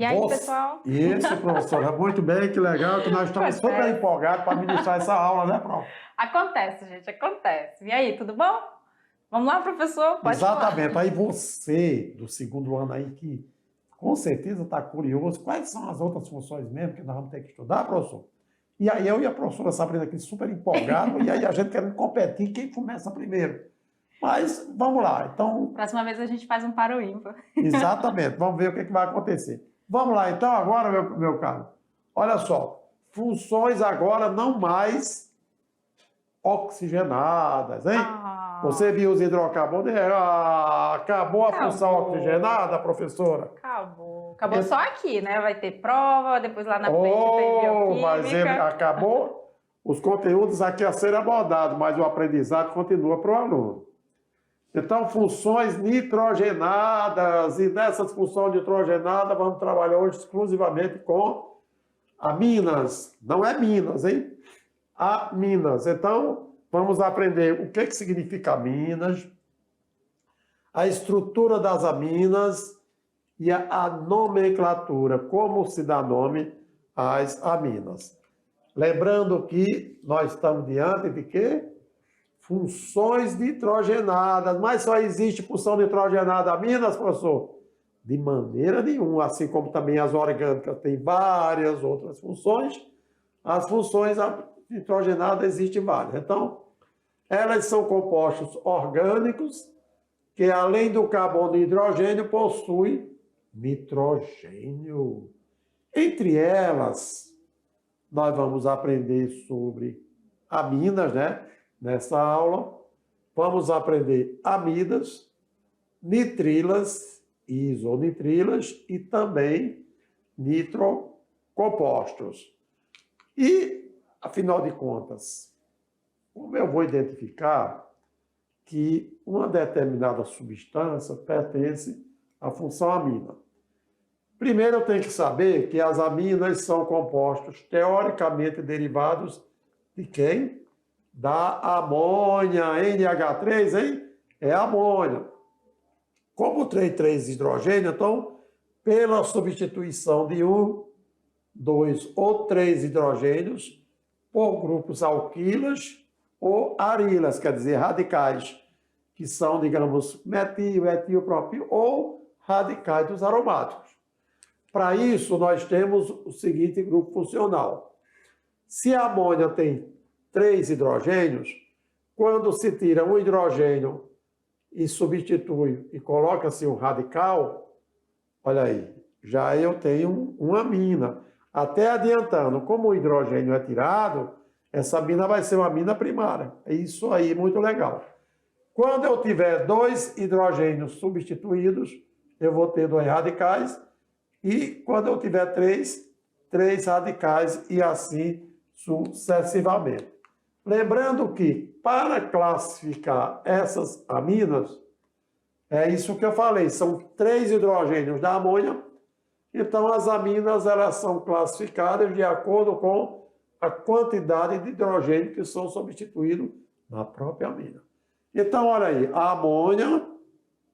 E aí, pessoal? Isso, professora. Muito bem, que legal, que nós estamos super empolgados para ministrar essa aula, né, prof? Acontece, gente, acontece. E aí, tudo bom? Vamos lá, professor? Pode Exatamente. falar. Aí você, do segundo ano aí, que com certeza está curioso, quais são as outras funções mesmo que nós vamos ter que estudar, professor? E aí eu e a professora Sabrina aqui super empolgados, e aí a gente querendo competir, quem começa primeiro. Mas vamos lá, então... Próxima vez a gente faz um para o ímpar. Exatamente, vamos ver o que vai acontecer. Vamos lá, então, agora, meu caro. Olha só, funções agora não mais oxigenadas, hein? Você viu os hidrocarbonetos? Acabou a função oxigenada, professora? Acabou. Acabou só aqui, né? Vai ter prova, depois lá na frente tem bioquímica. Mas ele acabou os conteúdos aqui a serem abordados, mas o aprendizado continua para o aluno. Então, funções nitrogenadas, e nessas funções nitrogenadas vamos trabalhar hoje exclusivamente com aminas. Não é minas, hein? Aminas. Então, vamos aprender o que significa aminas, a estrutura das aminas e a nomenclatura, como se dá nome às aminas. Lembrando que nós estamos diante de quê? Funções nitrogenadas, mas só existe função nitrogenada aminas, professor? De maneira nenhuma, assim como também as orgânicas têm várias outras funções, as funções nitrogenadas existem várias. Então, elas são compostos orgânicos que, além do carbono e hidrogênio, possuem nitrogênio. Entre elas, nós vamos aprender sobre aminas, né? Nessa aula, vamos aprender amidas, nitrilas, isonitrilas e também nitrocompostos. E, afinal de contas, como eu vou identificar que uma determinada substância pertence à função amina? Primeiro, eu tenho que saber que as aminas são compostos teoricamente derivados de quem? Da amônia, NH3, hein? É amônia. Como tem 3 hidrogênios, então, pela substituição de 1, 2 ou 3 hidrogênios por grupos alquilas ou arilas, quer dizer, radicais, que são, digamos, metil, etil, propil ou radicais dos aromáticos. Para isso, nós temos o seguinte grupo funcional. Se a amônia tem 3 hidrogênios, quando se tira um hidrogênio e substitui e coloca-se um radical, olha aí, já eu tenho uma amina. Até adiantando, como o hidrogênio é tirado, essa amina vai ser uma amina primária. É isso aí, muito legal. Quando eu tiver 2 hidrogênios substituídos, eu vou ter 2 radicais, e quando eu tiver 3 radicais, e assim sucessivamente. Lembrando que, para classificar essas aminas, é isso que eu falei, são 3 hidrogênios da amônia, então as aminas elas são classificadas de acordo com a quantidade de hidrogênio que são substituídos na própria amina. Então, olha aí, a amônia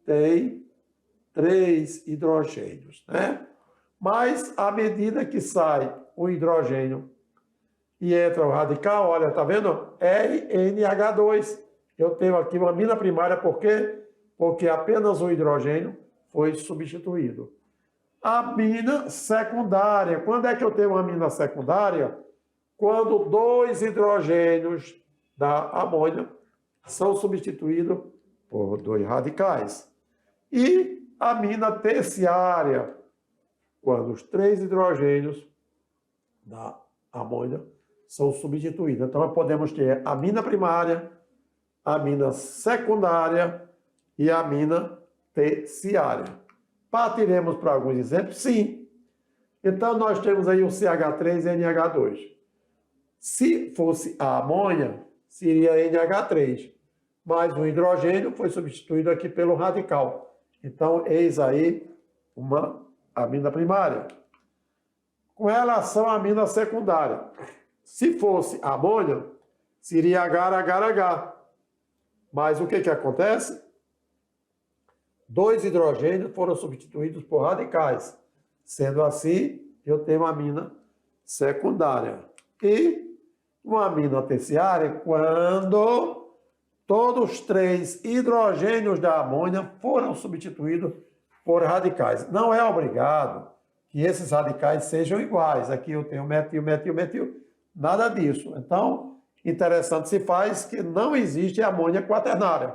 tem 3 hidrogênios, né? Mas, à medida que sai o hidrogênio e entra o radical, olha, tá vendo? RNH2. Eu tenho aqui uma amina primária, por quê? Porque apenas o hidrogênio foi substituído. Amina secundária. Quando é que eu tenho uma amina secundária? Quando 2 hidrogênios da amônia são substituídos por 2 radicais. E amina terciária, quando os 3 hidrogênios da amônia são substituídos. Então, nós podemos ter amina primária, amina secundária e amina terciária. Partiremos para alguns exemplos? Sim. Então, nós temos aí o CH3NH2. Se fosse a amônia, seria NH3. Mas o hidrogênio foi substituído aqui pelo radical. Então, eis aí uma amina primária. Com relação à amina secundária, se fosse amônia, seria H. Mas o que acontece? 2 hidrogênios foram substituídos por radicais. Sendo assim, eu tenho uma amina secundária. E uma amina terciária quando todos os 3 hidrogênios da amônia foram substituídos por radicais. Não é obrigado que esses radicais sejam iguais. Aqui eu tenho metil, metil, metil, nada disso. Então, interessante se faz que não existe amônia quaternária,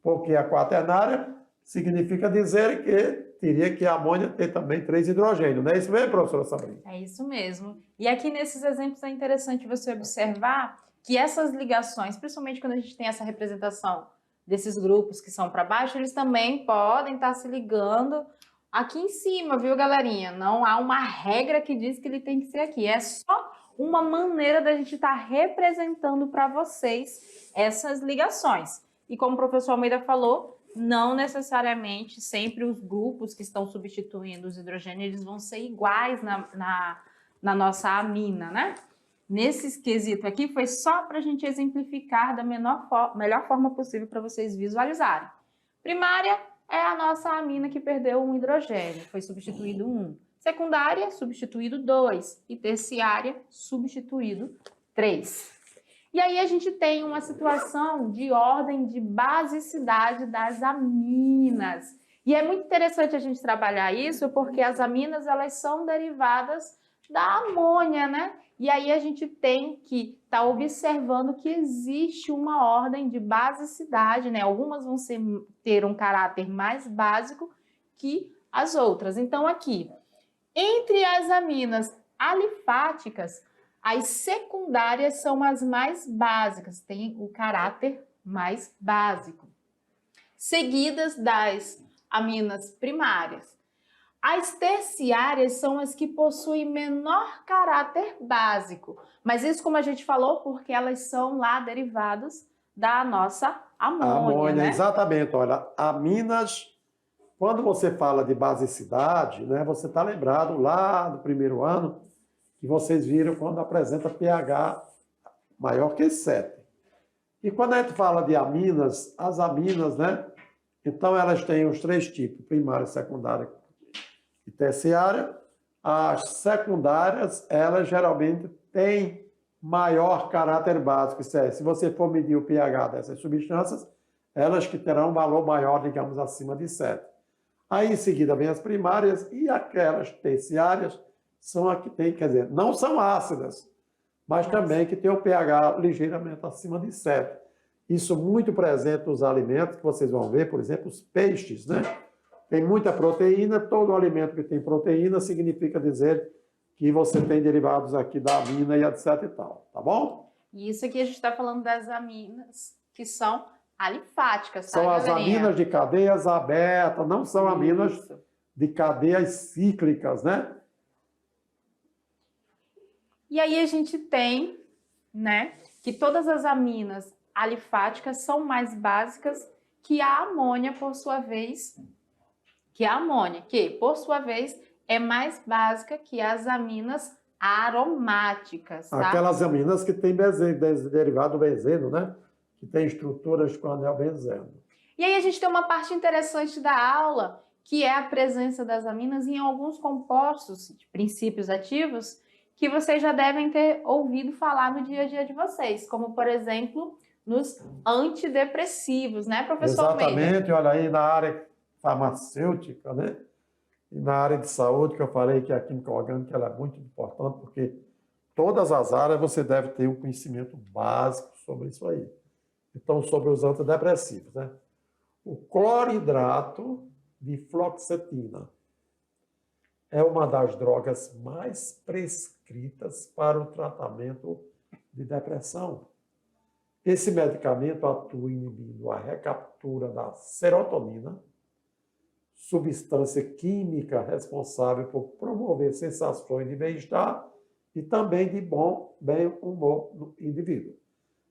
porque a quaternária significa dizer que teria que a amônia ter também 3 hidrogênios. Não é isso mesmo, professora Sabrina? É isso mesmo. E aqui nesses exemplos é interessante você observar que essas ligações, principalmente quando a gente tem essa representação desses grupos que são para baixo, eles também podem estar se ligando aqui em cima, viu, galerinha? Não há uma regra que diz que ele tem que ser aqui. É só uma maneira da gente estar representando para vocês essas ligações. E como o professor Almeida falou, não necessariamente sempre os grupos que estão substituindo os hidrogênios eles vão ser iguais na nossa amina, né? Nesse quesito aqui foi só para a gente exemplificar da melhor forma possível para vocês visualizarem. Primária é a nossa amina que perdeu um hidrogênio, foi substituído 1. Secundária, substituído 2. E terciária, substituído 3. E aí a gente tem uma situação de ordem de basicidade das aminas. E é muito interessante a gente trabalhar isso, porque as aminas elas são derivadas da amônia, né? E aí a gente tem que estar observando que existe uma ordem de basicidade, né? Algumas vão ter um caráter mais básico que as outras. Então aqui, entre as aminas alifáticas, as secundárias são as mais básicas, têm o caráter mais básico, seguidas das aminas primárias. As terciárias são as que possuem menor caráter básico, mas isso, como a gente falou, porque elas são lá derivadas da nossa amônia, né? Exatamente. Olha, aminas, quando você fala de basicidade, né, você está lembrado lá do primeiro ano, que vocês viram quando apresenta pH maior que 7. E quando a gente fala de aminas, as aminas, né? Então elas têm os 3 tipos, primária, secundária e terciária. As secundárias, elas geralmente têm maior caráter básico. Isso é, se você for medir o pH dessas substâncias, elas que terão um valor maior, digamos, acima de 7. Aí em seguida vem as primárias e aquelas terciárias, são as que tem, quer dizer, não são ácidas, mas também que tem um pH ligeiramente acima de 7. Isso muito presente nos alimentos, que vocês vão ver, por exemplo, os peixes, né? Tem muita proteína, todo alimento que tem proteína significa dizer que você tem derivados aqui da amina e etc e tal, tá bom? E isso aqui a gente está falando das aminas que são alifáticas, tá, são galerinha? As aminas de cadeias abertas, não são aminas de cadeias cíclicas, né? E aí a gente tem, né, que todas as aminas alifáticas são mais básicas que a amônia, por sua vez, que por sua vez é mais básica que as aminas aromáticas, tá? Aquelas aminas que têm derivado do benzeno, né? Que tem estruturas com anel benzeno. E aí a gente tem uma parte interessante da aula, que é a presença das aminas em alguns compostos de princípios ativos que vocês já devem ter ouvido falar no dia a dia de vocês, como, por exemplo, nos antidepressivos, né, professor Almeida? Exatamente, olha aí na área farmacêutica, né? E na área de saúde, que eu falei que a química orgânica ela é muito importante, porque todas as áreas você deve ter um conhecimento básico sobre isso aí. Então, sobre os antidepressivos, né? O cloridrato de fluoxetina é uma das drogas mais prescritas para o tratamento de depressão. Esse medicamento atua inibindo a recaptura da serotonina, substância química responsável por promover sensações de bem-estar e também de bem humor no indivíduo.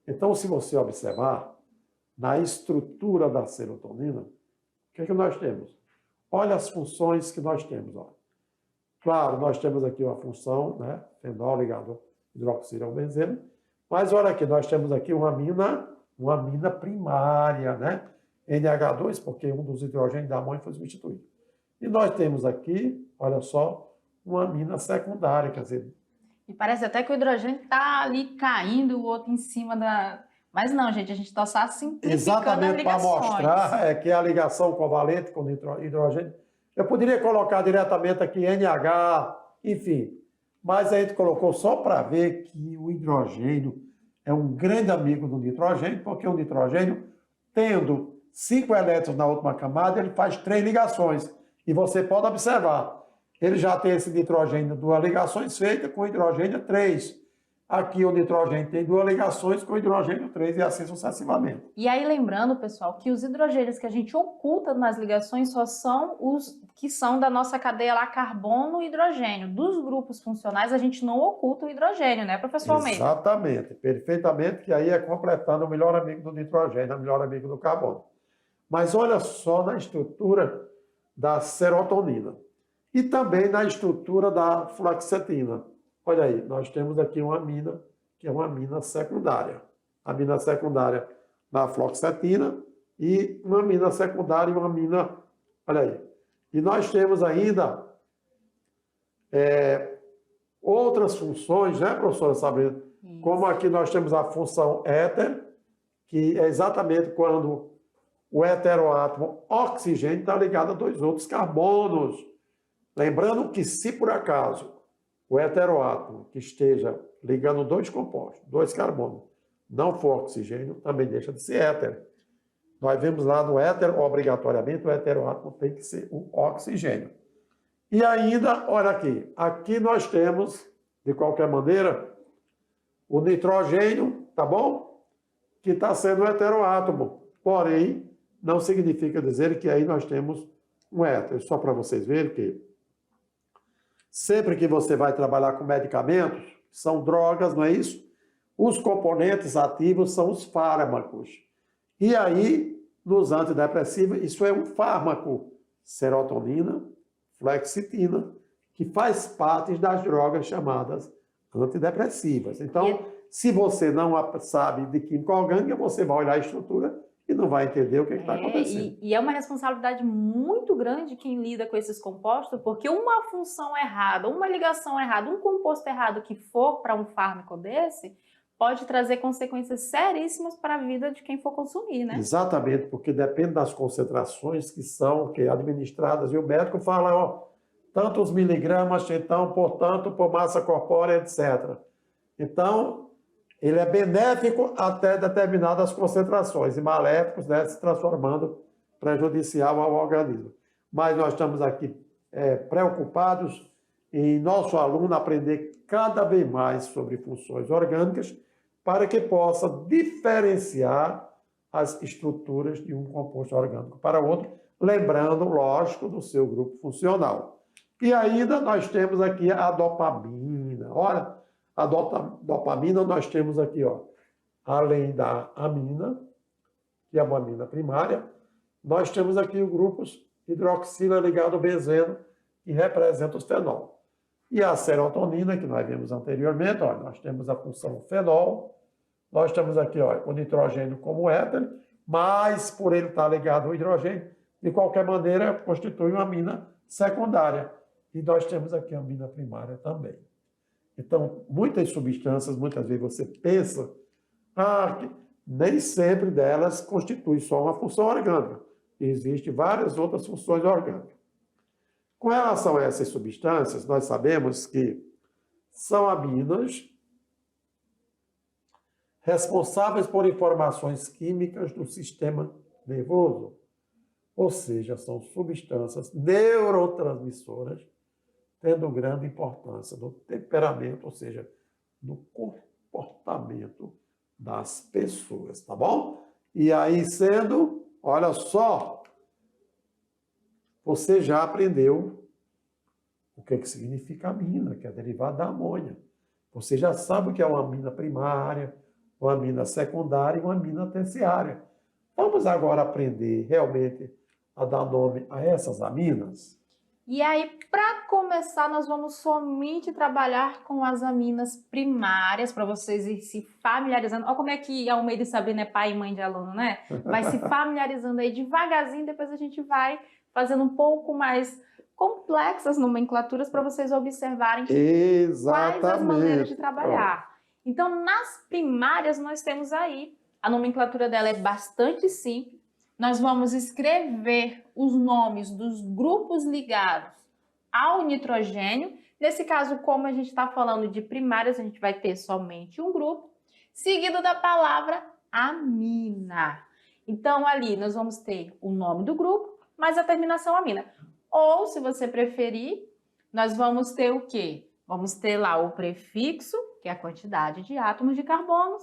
Então, se você observar, na estrutura da serotonina, o que é que nós temos? Olha as funções que nós temos. Ó. Claro, nós temos aqui uma função, né? Fenol ligado ao hidroxilo ao benzeno, mas olha aqui, nós temos aqui uma amina primária, né? NH2, porque um dos hidrogênios da amônia foi substituído. E nós temos aqui, olha só, uma amina secundária, quer dizer... E parece até que o hidrogênio está ali caindo, o outro em cima da... Mas não, gente, a gente está só simplificando as Exatamente para ligações. mostrar que a ligação covalente com hidrogênio, eu poderia colocar diretamente aqui NH, enfim, mas a gente colocou só para ver que o hidrogênio é um grande amigo do nitrogênio, porque o nitrogênio, tendo 5 elétrons na última camada, ele faz 3 ligações. E você pode observar, ele já tem esse nitrogênio 2 ligações feitas com hidrogênio 3. Aqui o nitrogênio tem 2 ligações com hidrogênio 3 e assim sucessivamente. E aí lembrando, pessoal, que os hidrogênios que a gente oculta nas ligações só são os que são da nossa cadeia lá, carbono e hidrogênio. Dos grupos funcionais a gente não oculta o hidrogênio, né, professor Almeida? Exatamente, perfeitamente, que aí é completando o melhor amigo do nitrogênio, o melhor amigo do carbono. Mas olha só na estrutura da serotonina e também na estrutura da fluoxetina. Olha aí, nós temos aqui uma amina, que é uma amina secundária. Amina secundária da fluoxetina e uma amina secundária e uma amina... Olha aí. E nós temos ainda outras funções, né, professora Sabrina? Isso. Como aqui nós temos a função éter, que é exatamente quando o heteroátomo oxigênio está ligado a 2 outros carbonos. Lembrando que se por acaso o heteroátomo que esteja ligando 2 compostos, 2 carbonos, não for oxigênio, também deixa de ser éter. Nós vemos lá no éter, obrigatoriamente, o heteroátomo tem que ser o oxigênio. E ainda, olha aqui, aqui nós temos, de qualquer maneira, o nitrogênio, tá bom? Que está sendo o heteroátomo. Porém, não significa dizer que aí nós temos um éter. Só para vocês verem que sempre que você vai trabalhar com medicamentos, são drogas, não é isso? Os componentes ativos são os fármacos. E aí, nos antidepressivos, isso é um fármaco, serotonina, fluoxetina, que faz parte das drogas chamadas antidepressivas. Então, se você não sabe de química orgânica, você vai olhar a estrutura e não vai entender o que está acontecendo. E é uma responsabilidade muito grande quem lida com esses compostos, porque uma função errada, uma ligação errada, um composto errado que for para um fármaco desse, pode trazer consequências seríssimas para a vida de quem for consumir, né? Exatamente, porque depende das concentrações que são administradas. E o médico fala, ó, tantos miligramas, então, portanto, por massa corpórea, etc. Então, ele é benéfico até determinadas concentrações e maléficos, né, se transformando prejudicial ao organismo. Mas nós estamos aqui preocupados em nosso aluno aprender cada vez mais sobre funções orgânicas para que possa diferenciar as estruturas de um composto orgânico para outro, lembrando, lógico, do seu grupo funcional. E ainda nós temos aqui a dopamina. Olha, a dopamina nós temos aqui, ó, além da amina, que é uma amina primária, nós temos aqui os grupos hidroxila ligado ao benzeno, que representa os fenol. E a serotonina, que nós vimos anteriormente, ó, nós temos a função fenol, nós temos aqui ó, o nitrogênio como éter, mas por ele estar ligado ao hidrogênio, de qualquer maneira, constitui uma amina secundária. E nós temos aqui a amina primária também. Então, muitas substâncias, muitas vezes você pensa, que nem sempre delas constitui só uma função orgânica. Existem várias outras funções orgânicas. Com relação a essas substâncias, nós sabemos que são aminas responsáveis por informações químicas do sistema nervoso, ou seja, são substâncias neurotransmissoras, tendo grande importância no temperamento, ou seja, no comportamento das pessoas, tá bom? E aí sendo, olha só, você já aprendeu o que significa amina, que é derivada da amônia. Você já sabe o que é uma amina primária, uma amina secundária e uma amina terciária. Vamos agora aprender realmente a dar nome a essas aminas? E aí, para começar, nós vamos somente trabalhar com as aminas primárias, para vocês ir se familiarizando. Olha como é que Almeida e Sabrina é pai e mãe de aluno, né? Vai se familiarizando aí devagarzinho, depois a gente vai fazendo um pouco mais complexas nomenclaturas para vocês observarem Exatamente. quais as maneiras de trabalhar. Então, nas primárias, nós temos aí, a nomenclatura dela é bastante simples. Nós vamos escrever os nomes dos grupos ligados ao nitrogênio. Nesse caso, como a gente está falando de primárias, a gente vai ter somente um grupo, seguido da palavra amina. Então, ali nós vamos ter o nome do grupo, mais a terminação amina. Ou, se você preferir, nós vamos ter o quê? Vamos ter lá o prefixo, que é a quantidade de átomos de carbonos,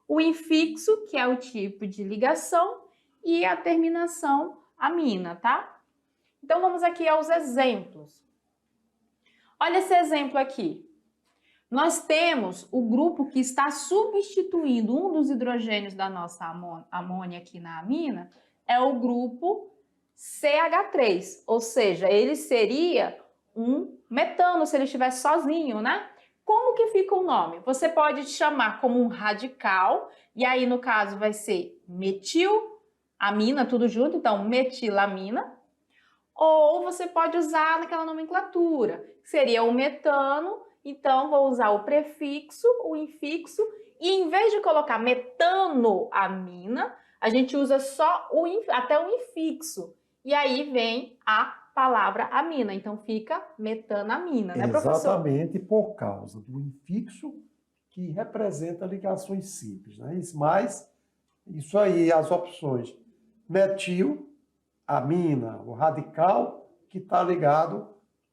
o infixo, que é o tipo de ligação, e a terminação amina, tá? Então, vamos aqui aos exemplos. Olha esse exemplo aqui. Nós temos o grupo que está substituindo um dos hidrogênios da nossa amônia aqui na amina, é o grupo CH3, ou seja, ele seria um metano se ele estivesse sozinho, né? Como que fica o nome? Você pode chamar como um radical, e aí no caso vai ser metilamina, tudo junto, então metilamina, ou você pode usar naquela nomenclatura, que seria o metano, então vou usar o prefixo, o infixo, e em vez de colocar metanoamina, a gente usa só até o infixo, e aí vem a palavra amina, então fica metanamina, né, professor? Exatamente por causa do infixo que representa ligações simples, né? Mas isso aí, as opções metil, amina, o radical que está ligado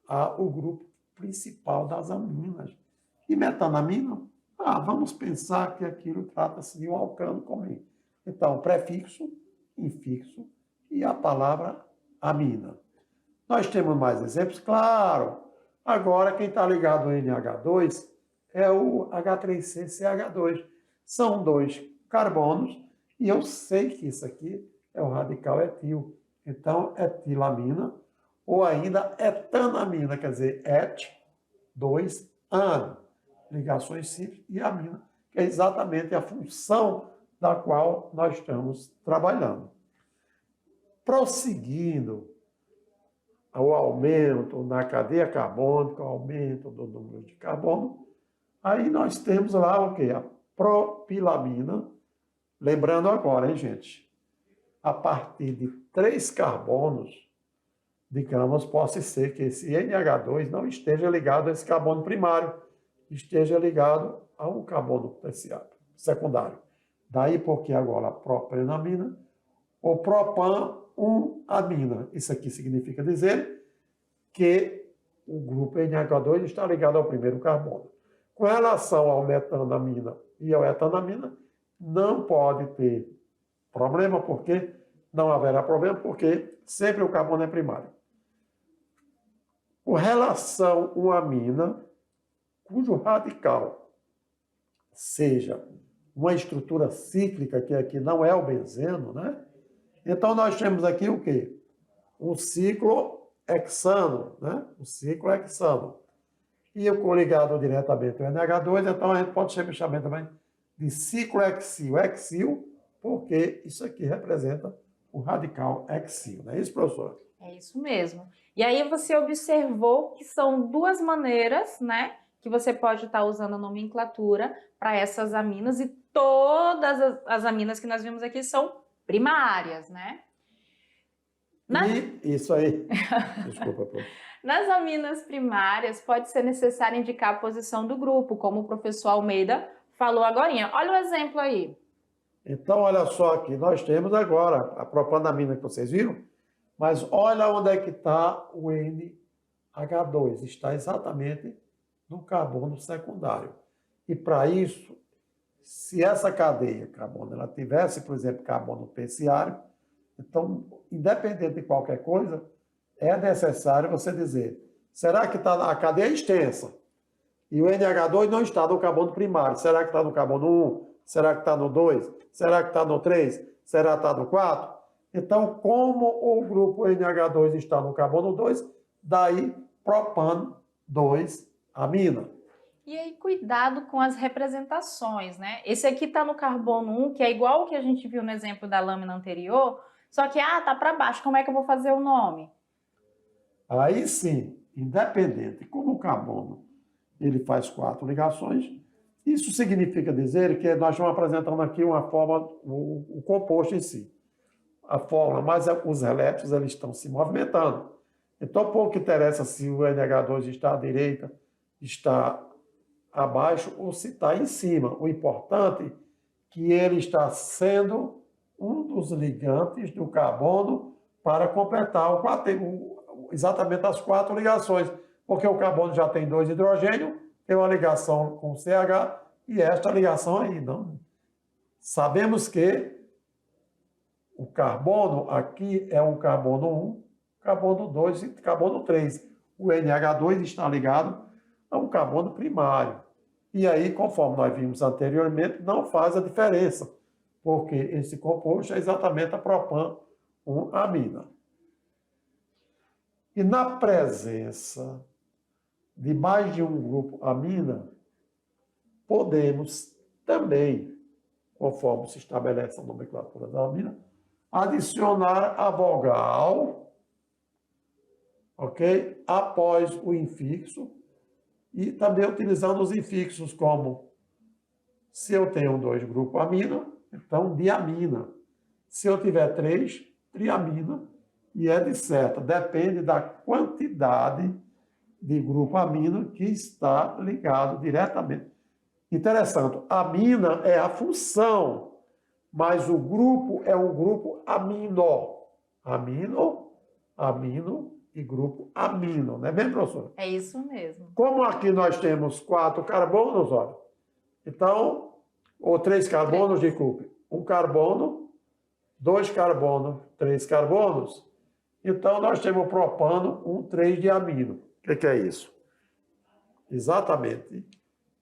ao grupo principal das aminas. E metanamina, vamos pensar que aquilo trata-se de um alcano comum. Então, prefixo, infixo e a palavra amina. Nós temos mais exemplos? Claro! Agora, quem está ligado ao NH2 é o H3CCH2. São dois carbonos e eu sei que isso aqui é o radical etil. Então, etilamina ou ainda etanamina, quer dizer, et, 2, an. Ligações simples e amina, que é exatamente a função da qual nós estamos trabalhando. Prosseguindo, o aumento na cadeia carbônica, o aumento do número de carbono, aí nós temos lá o quê? A propilamina. Lembrando agora, hein, gente? A partir de 3 carbonos, digamos, pode ser que esse NH2 não esteja ligado a esse carbono primário, esteja ligado a um carbono terciário, secundário. Daí porque agora a propanamina, ou propan-1-amina. Isso aqui significa dizer que o grupo NH2 está ligado ao primeiro carbono. Com relação ao metanamina e ao etanamina, não pode ter problema, porque não haverá problema, porque sempre o carbono é primário. Com relação a uma amina, cujo radical seja uma estrutura cíclica, que aqui não é o benzeno, né? Então, nós temos aqui o quê? Um ciclo hexano, né? Um ciclo hexano. E eu coligado diretamente ao NH2, então a gente pode chamar também de ciclo hexil. Hexil, porque isso aqui representa o radical hexil. Não é isso, professor? É isso mesmo. E aí você observou que são duas maneiras, né, que você pode estar usando a nomenclatura para essas aminas, e todas as aminas que nós vimos aqui são primárias, né? E isso aí. Desculpa, professor. Nas aminas primárias, pode ser necessário indicar a posição do grupo, como o professor Almeida falou agorinha. Olha o exemplo aí. Então, olha só aqui, nós temos agora a propanamina que vocês viram, mas olha onde é que está o NH2. Está exatamente no carbono secundário. E para isso, se essa cadeia carbono ela tivesse, por exemplo, carbono terciário, então, independente de qualquer coisa, é necessário você dizer, será que está a cadeia extensa e o NH2 não está no carbono primário? Será que está no carbono 1? Será que está no 2? Será que está no 3? Será que está no 4? Então, como o grupo NH2 está no carbono 2, daí propan 2-amina. E aí, cuidado com as representações, né? Esse aqui está no carbono 1, que é igual o que a gente viu no exemplo da lâmina anterior, só que, tá para baixo, como é que eu vou fazer o nome? Aí sim, independente, como o carbono ele faz 4 ligações, isso significa dizer que nós estamos apresentando aqui uma forma, o composto em si. A forma, mas os elétrons eles estão se movimentando. Então, pouco interessa se o NH2 está à direita, está abaixo ou se está em cima. O importante é que ele está sendo um dos ligantes do carbono para completar exatamente as 4 ligações, porque o carbono já tem 2 hidrogênios, tem uma ligação com o CH e esta ligação aí. Não. Sabemos que o carbono aqui é o carbono 1, carbono 2 e carbono 3. O NH2 está ligado a um carbono primário. E aí, conforme nós vimos anteriormente, não faz a diferença, porque esse composto é exatamente a propan-1-amina. E na presença de mais de um grupo amina, podemos também, conforme se estabelece a nomenclatura da amina, adicionar a vogal, ok? Após o infixo, e também utilizando os infixos como, se eu tenho 2 grupos amina, então diamina. Se eu tiver 3, triamina, e etc. Depende da quantidade de grupo amino que está ligado diretamente. Interessante, amina é a função, mas o grupo é um grupo amino. Amino e grupo amino, não é mesmo, professor? É isso mesmo. Como aqui nós temos 4 carbonos, olha, então, ou 3 carbonos, desculpe, 1 carbono, 2 carbonos, 3 carbonos, então nós temos propano, 1,3 de amino. O que é isso? Exatamente.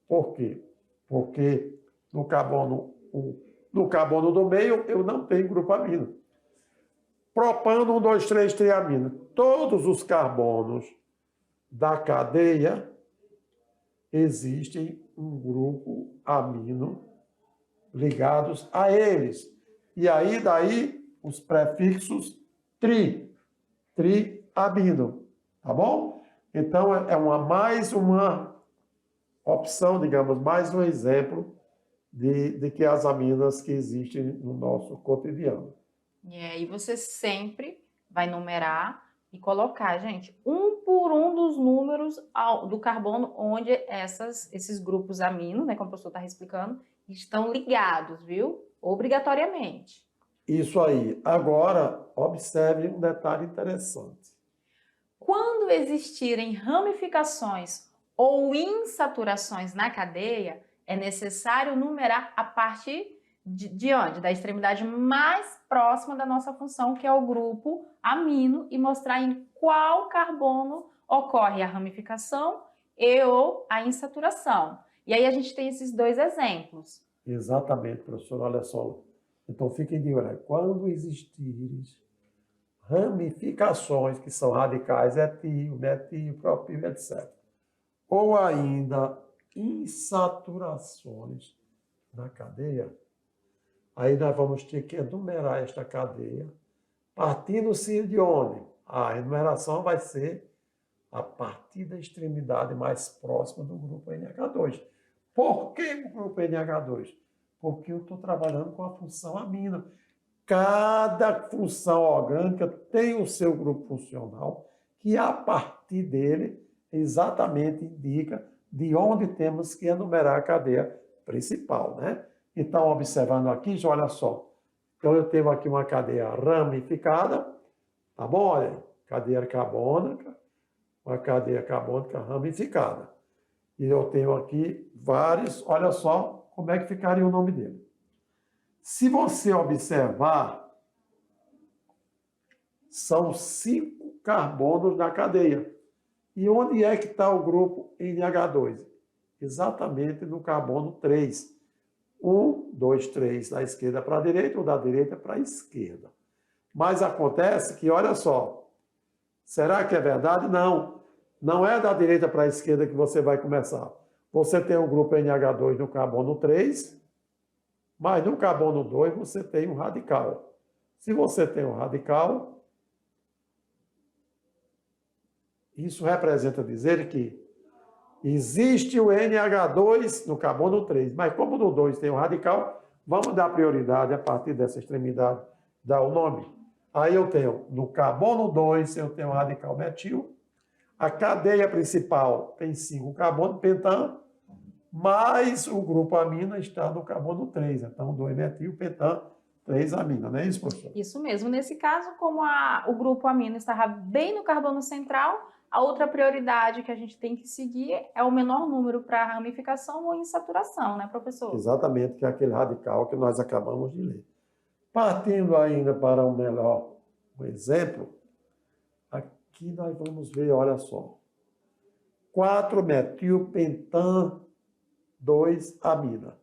Por quê? Porque no carbono do meio eu não tenho grupo amino. Propano 1, 2, 3, triamina. Todos os carbonos da cadeia existem um grupo amino ligados a eles. E aí daí os prefixos triamino, tá bom? Então é mais uma opção, digamos, mais um exemplo de que as aminas que existem no nosso cotidiano. E aí você sempre vai numerar e colocar, gente, um por um dos números do carbono onde esses grupos amino, né, como o professor está explicando, estão ligados, viu? Obrigatoriamente. Isso aí. Agora, observe um detalhe interessante. Quando existirem ramificações ou insaturações na cadeia, é necessário numerar a parte de onde? Da extremidade mais próxima da nossa função, que é o grupo amino, e mostrar em qual carbono ocorre a ramificação e ou a insaturação. E aí a gente tem esses 2 exemplos. Exatamente, professor. Olha só. Então, fiquem de olho. Quando existirem ramificações, que são radicais etil, metil, propil, etc. Ou ainda insaturações na cadeia, aí nós vamos ter que enumerar esta cadeia, partindo-se de onde? A enumeração vai ser a partir da extremidade mais próxima do grupo NH2. Por que o grupo NH2? Porque eu estou trabalhando com a função amino. Cada função orgânica tem o seu grupo funcional, que a partir dele exatamente indica de onde temos que enumerar a cadeia principal, né? Então, observando aqui, olha só. Então, eu tenho aqui uma cadeia ramificada, tá bom? Olha aí, cadeia carbônica, uma cadeia carbônica ramificada. E eu tenho aqui vários, olha só como é que ficaria o nome dele. Se você observar, são 5 carbonos na cadeia. E onde é que está o grupo NH2? Exatamente no carbono 3. 1, 2, 3 da esquerda para a direita ou da direita para a esquerda. Mas acontece que, olha só, será que é verdade? Não. Não é da direita para a esquerda que você vai começar. Você tem o grupo NH2 no carbono 3, mas no carbono 2 você tem um radical. Se você tem um radical, Isso representa dizer que existe o NH2 no carbono 3, mas como no 2 tem o radical, vamos dar prioridade a partir dessa extremidade, dar o nome. Aí eu tenho, no carbono 2, eu tenho o radical metil. A cadeia principal tem 5 carbonos, pentan, mas o grupo amina está no carbono 3. Então, 2 metil, pentan, 3 amina. Não é isso, professor? Isso mesmo. Nesse caso, como o grupo amino estava bem no carbono central, a outra prioridade que a gente tem que seguir é o menor número para ramificação ou insaturação, né, professor? Exatamente, que é aquele radical que nós acabamos de ler. Partindo ainda para um exemplo, aqui nós vamos ver, olha só, 4-metilpentan 2-amina.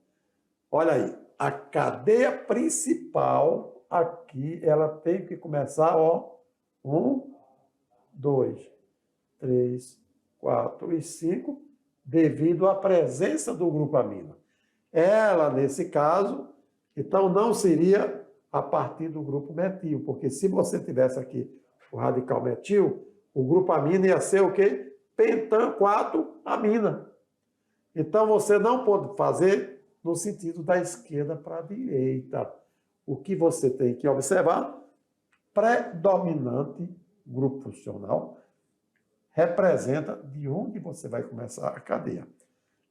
Olha aí, a cadeia principal aqui, ela tem que começar, ó, 1, 2, 3, 4 e 5, devido à presença do grupo amina. Ela, nesse caso, então não seria a partir do grupo metil, porque se você tivesse aqui o radical metil, o grupo amina ia ser o quê? Pentan 4-amina. Então você não pode fazer no sentido da esquerda para a direita. O que você tem que observar, predominante grupo funcional, representa de onde você vai começar a cadeia.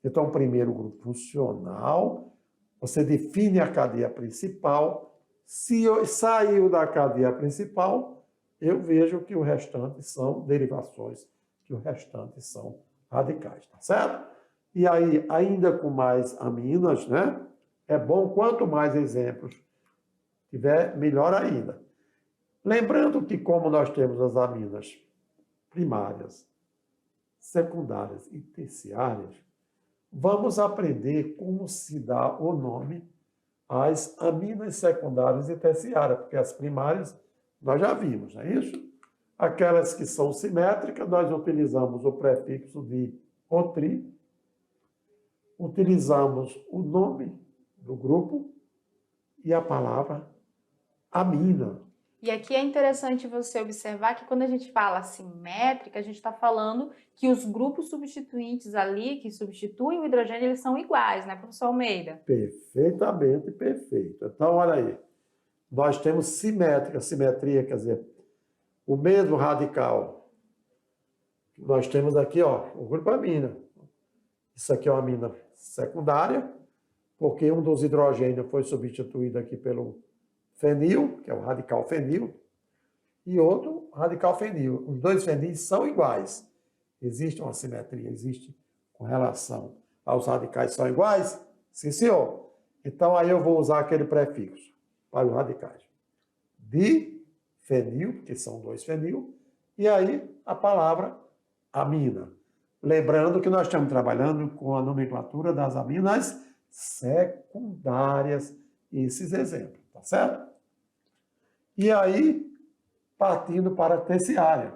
Então, primeiro grupo funcional, você define a cadeia principal. Se saiu da cadeia principal, eu vejo que o restante são derivações, que o restante são radicais, tá certo? E aí, ainda com mais aminas, né? É bom, quanto mais exemplos tiver, melhor ainda. Lembrando que como nós temos as aminas primárias, secundárias e terciárias, vamos aprender como se dá o nome às aminas secundárias e terciárias, porque as primárias nós já vimos, não é isso? Aquelas que são simétricas, nós utilizamos o prefixo de -tri, utilizamos o nome do grupo e a palavra amina. E aqui é interessante você observar que quando a gente fala simétrica, a gente está falando que os grupos substituintes ali, que substituem o hidrogênio, eles são iguais, né, professor Almeida? Perfeitamente perfeito. Então, olha aí, nós temos simetria, quer dizer, o mesmo radical. Nós temos aqui, ó, o grupo amina. Isso aqui é uma amina secundária, porque um dos hidrogênios foi substituído aqui pelo fenil, que é o radical fenil, e outro radical fenil. Os dois fenis são iguais. Existe uma simetria, existe com relação aos radicais são iguais? Sim, senhor. Então, aí eu vou usar aquele prefixo para os radicais. Difenil, porque são dois fenil, e aí a palavra amina. Lembrando que nós estamos trabalhando com a nomenclatura das aminas secundárias, esses exemplos, tá certo? E aí, partindo para a terciária,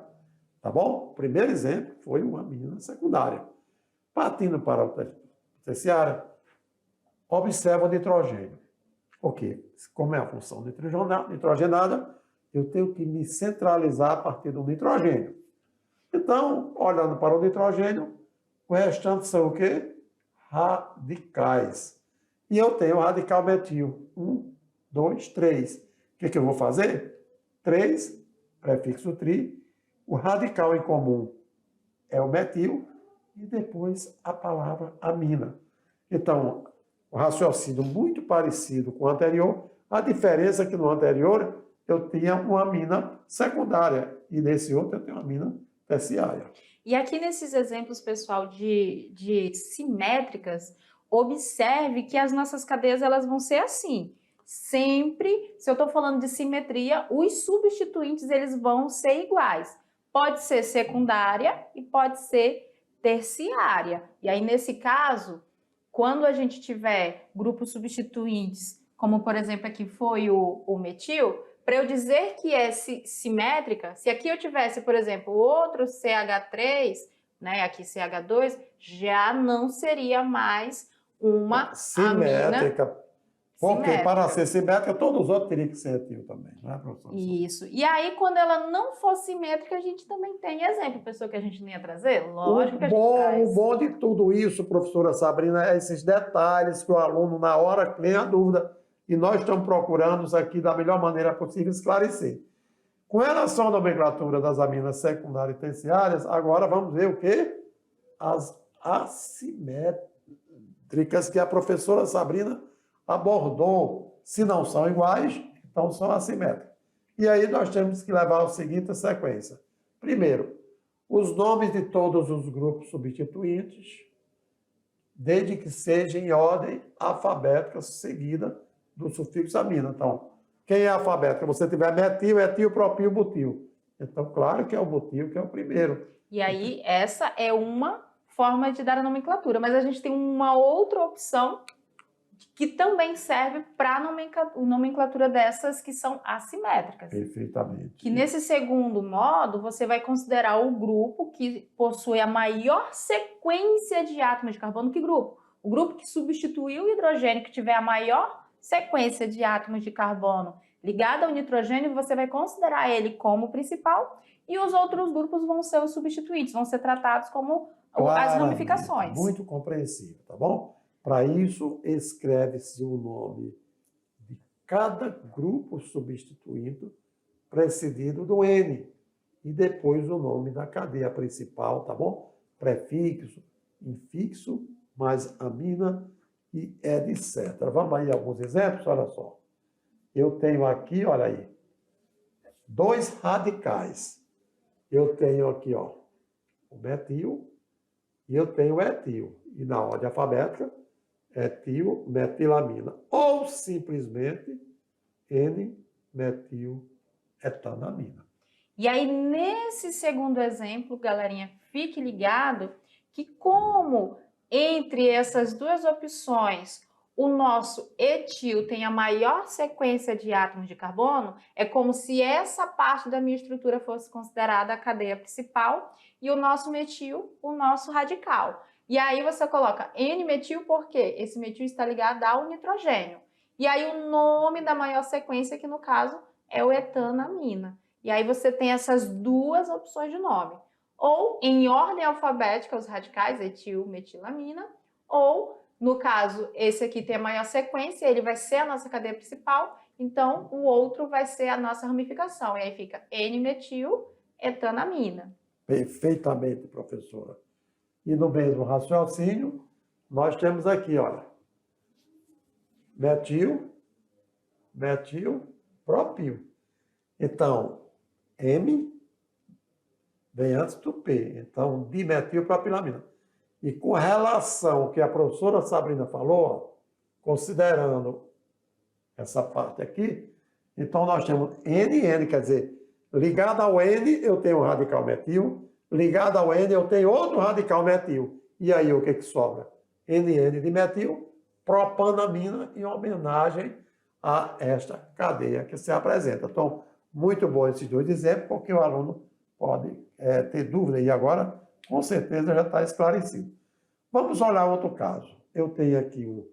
tá bom? O primeiro exemplo foi uma amina secundária. Partindo para a terciária, observa o nitrogênio. Ok, como é a função nitrogenada, eu tenho que me centralizar a partir do nitrogênio. Então, olhando para o nitrogênio, o restante são o quê? Radicais. E eu tenho o radical metil. 1, 2, 3. O que eu vou fazer? 3, prefixo tri. O radical em comum é o metil. E depois a palavra amina. Então, o raciocínio muito parecido com o anterior. A diferença é que no anterior eu tinha uma amina secundária. E nesse outro eu tenho uma amina terciária. E aqui nesses exemplos, pessoal, de simétricas, observe que as nossas cadeias elas vão ser assim. Sempre, se eu estou falando de simetria, os substituintes eles vão ser iguais. Pode ser secundária e pode ser terciária. E aí, nesse caso, quando a gente tiver grupos substituintes, como por exemplo aqui foi o metil, para eu dizer que é simétrica, se aqui eu tivesse, por exemplo, outro CH3, né, aqui CH2, já não seria mais uma simétrica. amina. Porque para simétrica. ser simétrica, todos os outros teriam que ser etil também, não é, professor? Isso. E aí, quando ela não for simétrica, a gente também tem exemplo. Pessoa que a gente nem ia trazer? Lógico que a gente traz. O bom de tudo isso, professora Sabrina, é esses detalhes que o aluno, na hora, tem a dúvida, e nós estamos procurando isso aqui da melhor maneira possível esclarecer. Com relação à nomenclatura das aminas secundárias e terciárias, agora vamos ver o quê? As assimétricas que a professora Sabrina abordou. Se não são iguais, então são assimétricas. E aí nós temos que levar a seguinte sequência. Primeiro, os nomes de todos os grupos substituintes, desde que sejam em ordem alfabética seguida do sufixo amina. Então, quem é alfabética? Você tiver metil, etil, propil, butil. Então, claro que é o butil que é o primeiro. E aí, essa é uma forma de dar a nomenclatura. Mas a gente tem uma outra opção que também serve para a nomenclatura dessas que são assimétricas. Perfeitamente. Que nesse segundo modo, você vai considerar o grupo que possui a maior sequência de átomos de carbono. Que grupo? O grupo que substituiu o hidrogênio, que tiver a maior sequência de átomos de carbono ligada ao nitrogênio, você vai considerar ele como principal, e os outros grupos vão ser os substituintes, vão ser tratados como as ramificações. Muito compreensível, tá bom? Para isso, escreve-se o nome de cada grupo substituindo, precedido do N, e depois o nome da cadeia principal, tá bom? Prefixo, infixo, mais amina e etc. Vamos aí alguns exemplos, olha só. Eu tenho aqui, olha aí, 2 radicais. Eu tenho aqui, ó, o metil e eu tenho o etil. E na ordem alfabética, etil, metilamina. Ou simplesmente N-metil-etanamina. E aí, nesse segundo exemplo, galerinha, fique ligado que como entre essas duas opções o nosso etil tem a maior sequência de átomos de carbono, é como se essa parte da minha estrutura fosse considerada a cadeia principal e o nosso metil, o nosso radical. E aí você coloca N-metil porque esse metil está ligado ao nitrogênio. E aí o nome da maior sequência, que no caso é o etanamina. E aí você tem essas duas opções de nome. Ou em ordem alfabética, os radicais, etil, metilamina, ou, no caso, esse aqui tem a maior sequência, ele vai ser a nossa cadeia principal, então o outro vai ser a nossa ramificação. E aí fica N-metil, etanamina. Perfeitamente, professora. E no mesmo raciocínio, nós temos aqui, olha, metil, propil. Então, M vem antes do P. Então, dimetilpropilamina. E com relação que a professora Sabrina falou, ó, considerando essa parte aqui, então nós temos NN, quer dizer, ligado ao N eu tenho um radical metil, ligado ao N eu tenho outro radical metil. E aí o que que sobra? NN de metil, propanamina, em homenagem a esta cadeia que se apresenta. Então, muito bom esses dois exemplos, porque o aluno pode ter dúvida. E agora, com certeza, já está esclarecido. Vamos olhar outro caso. Eu tenho aqui o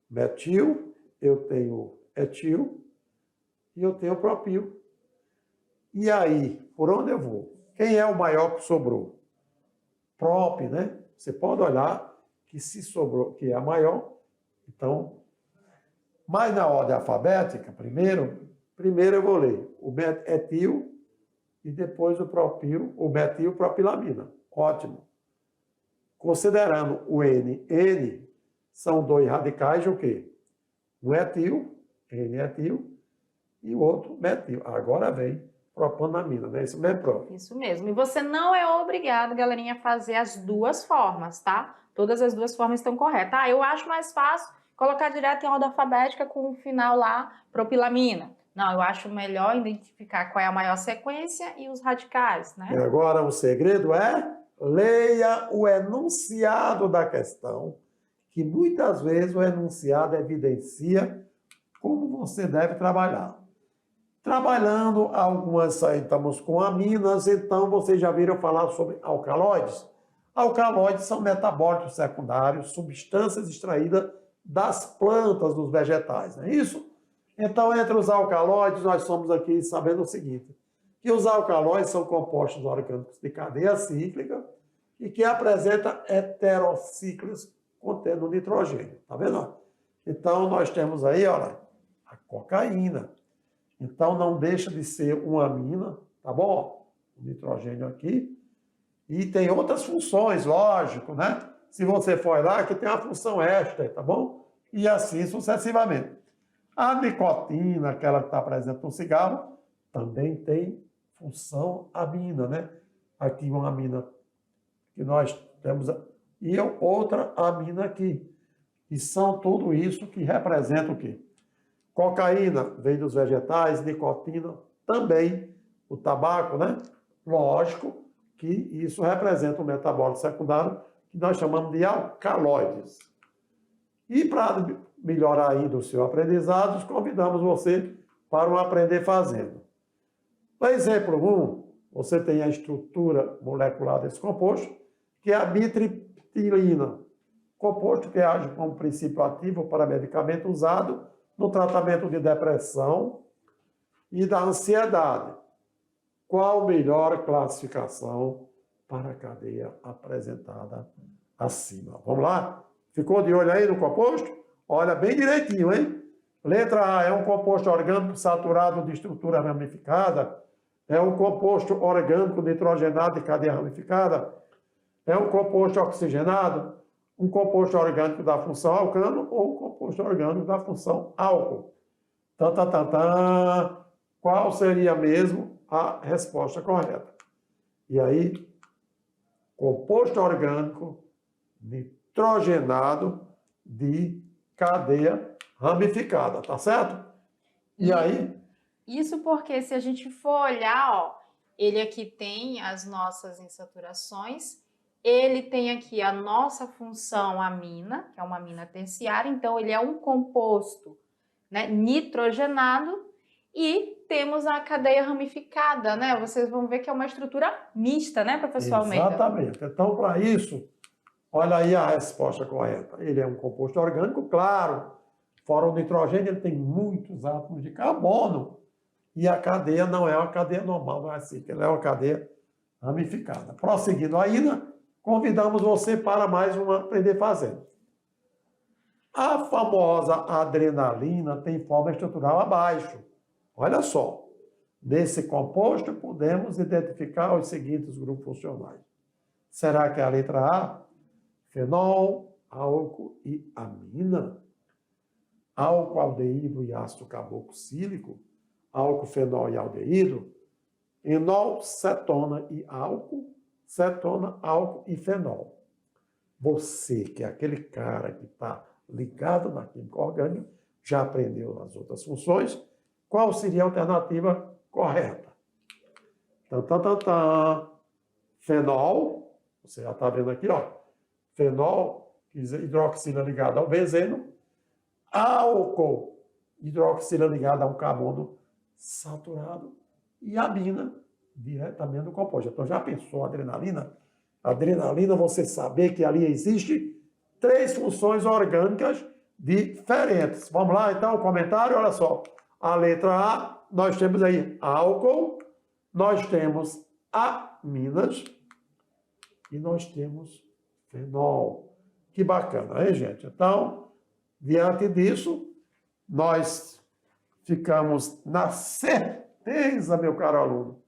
metil, eu tenho etil e eu tenho propil. E aí, por onde eu vou? Quem é o maior que sobrou? Prop, né? Você pode olhar que se sobrou, que é a maior. Então, mas na ordem alfabética, primeiro eu vou ler o etil e depois o propil, o metilpropilamina. Ótimo. Considerando o N são dois radicais de o quê? Um etil, N-etil, e o outro metil. Agora vem propanamina, não é isso mesmo, prof? Isso mesmo. E você não é obrigado, galerinha, a fazer as duas formas, tá? Todas as duas formas estão corretas. Ah, eu acho mais fácil colocar direto em ordem alfabética com o final lá, propilamina. Não, eu acho melhor identificar qual é a maior sequência e os radicais, né? E agora o segredo é leia o enunciado da questão, que muitas vezes o enunciado evidencia como você deve trabalhar. Trabalhando algumas, estamos com aminas, então vocês já viram falar sobre alcaloides. Alcaloides são metabólitos secundários, substâncias extraídas das plantas, dos vegetais, não é isso? Então, entre os alcaloides, nós somos aqui sabendo o seguinte, que os alcaloides são compostos orgânicos de cadeia cíclica e que apresentam heterociclos contendo nitrogênio, tá vendo? Então, nós temos aí, olha, a cocaína. Então, não deixa de ser uma amina, tá bom? O nitrogênio aqui. E tem outras funções, lógico, né? Se você for lá, que tem uma função extra, tá bom? E assim sucessivamente. A nicotina, aquela que está presente no cigarro, também tem função amina, né? Aqui uma amina que nós temos, e outra amina aqui. E são tudo isso que representa o quê? Cocaína vem dos vegetais, nicotina também, o tabaco, né? Lógico que isso representa um metabólito secundário que nós chamamos de alcaloides. E para melhorar ainda o seu aprendizado, convidamos você para um aprender fazendo. No exemplo 1, você tem a estrutura molecular desse composto, que é a mitriptilina, composto que age como princípio ativo para medicamento usado no tratamento de depressão e da ansiedade. Qual melhor classificação para a cadeia apresentada acima? Vamos lá? Ficou de olho aí no composto? Olha bem direitinho, hein? Letra A é um composto orgânico saturado de estrutura ramificada. É um composto orgânico nitrogenado de cadeia ramificada. É um composto oxigenado. Um composto orgânico da função alcano ou um composto orgânico da função álcool. Qual seria mesmo a resposta correta? E aí, composto orgânico nitrogenado de cadeia ramificada, tá certo? E aí? Isso porque se a gente for olhar, ó, ele aqui tem as nossas insaturações, ele tem aqui a nossa função amina, que é uma amina terciária, então ele é um composto, né, nitrogenado, e temos a cadeia ramificada, né? Vocês vão ver que é uma estrutura mista, né, professor Almeida? Exatamente. Então, para isso, olha aí a resposta correta. Ele é um composto orgânico, claro. Fora o nitrogênio, ele tem muitos átomos de carbono. E a cadeia não é uma cadeia normal, não é assim, ela é uma cadeia ramificada. Prosseguindo ainda, convidamos você para mais uma Aprender Fazendo. A famosa adrenalina tem forma estrutural abaixo. Olha só, nesse composto podemos identificar os seguintes grupos funcionais. Será que é a letra A? Fenol, álcool e amina? Álcool, aldeído e ácido carboxílico? Álcool, fenol e aldeído? Enol, cetona e álcool? Cetona, álcool e fenol. Você, que é aquele cara que está ligado na química orgânica, já aprendeu as outras funções, qual seria a alternativa correta? Fenol, você já está vendo aqui, ó. Fenol, hidroxila ligada ao benzeno. Álcool, hidroxila ligada a um carbono saturado. E amina, diretamente do composto. Então, já pensou a adrenalina? A adrenalina, você saber que ali existe 3 funções orgânicas diferentes. Vamos lá, então, o comentário, olha só. A letra A, nós temos aí álcool, nós temos aminas e nós temos fenol. Que bacana, hein, gente? Então, diante disso, nós ficamos na certeza, meu caro aluno,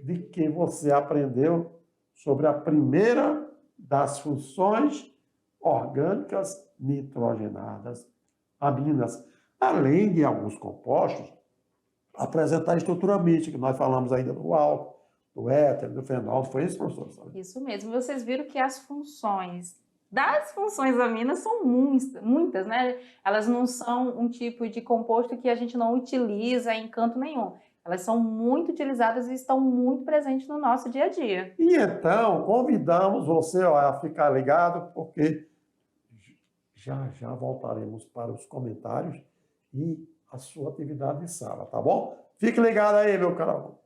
de que você aprendeu sobre a primeira das funções orgânicas nitrogenadas, aminas, além de alguns compostos apresentar estrutura mística, que nós falamos ainda do álcool, do éter, do fenol. Foi isso, professor? Sabe? Isso mesmo. Vocês viram que as funções das funções aminas são muitas, né? Elas não são um tipo de composto que a gente não utiliza em canto nenhum. Elas são muito utilizadas e estão muito presentes no nosso dia a dia. E então, convidamos você a ficar ligado, porque já voltaremos para os comentários e a sua atividade de sala, tá bom? Fique ligado aí, meu caro.